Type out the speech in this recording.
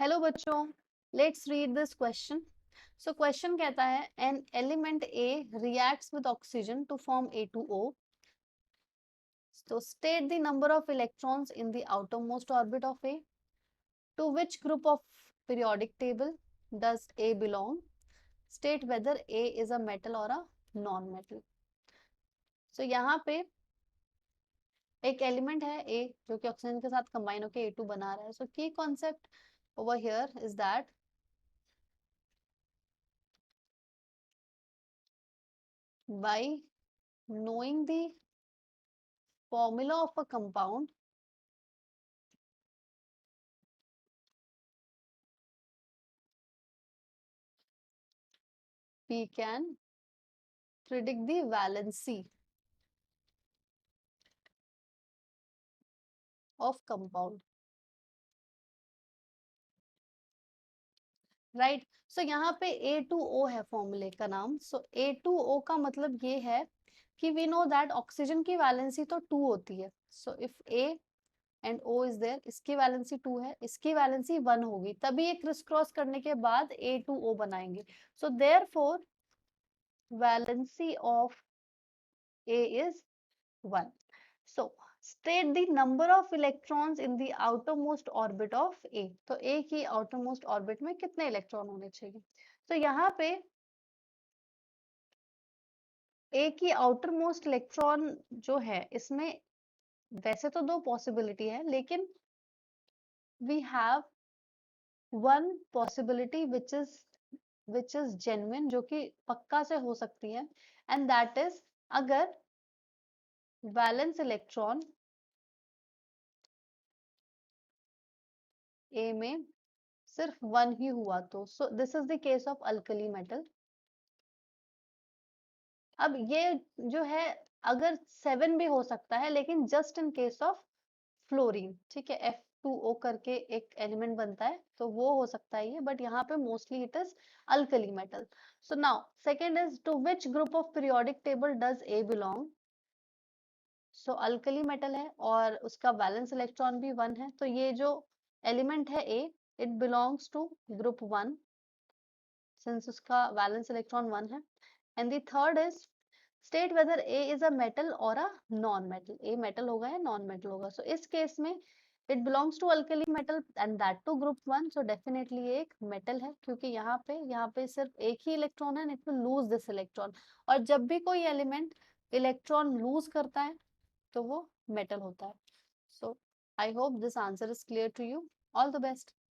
Hello बच्चों, let's read this question. So question कहता है an element A reacts with oxygen to form A2O. So state the number of electrons in the outermost orbit of A. To which group of periodic table does A belong? State whether A is a metal or a non-metal. So यहाँ पे एक element है A जो कि oxygen के साथ combine होकर A2 बना रहा है. So key concept over here is that by knowing the formula of a compound, we can predict the valency of compound. Right. So यहाँ पे A2O है फॉर्मूले का नाम. सो A2O का मतलब ये है कि वी नो दैट ऑक्सीजन की वैलेंसी तो 2 होती है. So if A and O is there, इसकी वैलेंसी 2 है, इसकी वैलेंसी 1 होगी, तभी ये क्रिस क्रॉस करने के बाद A2O बनाएंगे. So therefore valency of A is 1. So state the number of electrons in the outermost orbit of A. तो A की outermost orbit में कितने इलेक्ट्रॉन होने चाहिए? तो यहाँ पे A की outermost इलेक्ट्रॉन जो है, इसमें वैसे तो 2 पॉसिबिलिटी है, लेकिन we have one possibility which is genuine, जो कि पक्का से हो सकती है, and that is अगर वैलेंस इलेक्ट्रॉन A में सिर्फ 1 ही हुआ तो. So this is the case of alkali metal. अब ये जो है अगर 7 भी हो सकता है, लेकिन just in case of fluorine, ठीक है, F2O करके एक एलिमेंट बनता है, तो वो हो सकता है ये, बट यहाँ पे mostly it is alkali metal. So now second is to which group of periodic table does A belong. So alkali metal है और उसका वैलेंस इलेक्ट्रॉन भी 1 है, तो ये जो एलिमेंट है A, it belongs to group 1 since उसका वैलेंस इलेक्ट्रॉन 1 है. And the third is state whether A is a metal और a non metal. A metal होगा या नॉन मेटल होगा. सो इस केस में it belongs to alkali metal and that to group 1. So definitely ये एक metal है, क्योंकि यहाँ पे सिर्फ एक ही इलेक्ट्रॉन है, it will lose this electron. और जब भी कोई एलिमेंट इलेक्ट्रॉन लूज करता है तो वो मेटल होता है. So I hope this answer is clear to you. All the best.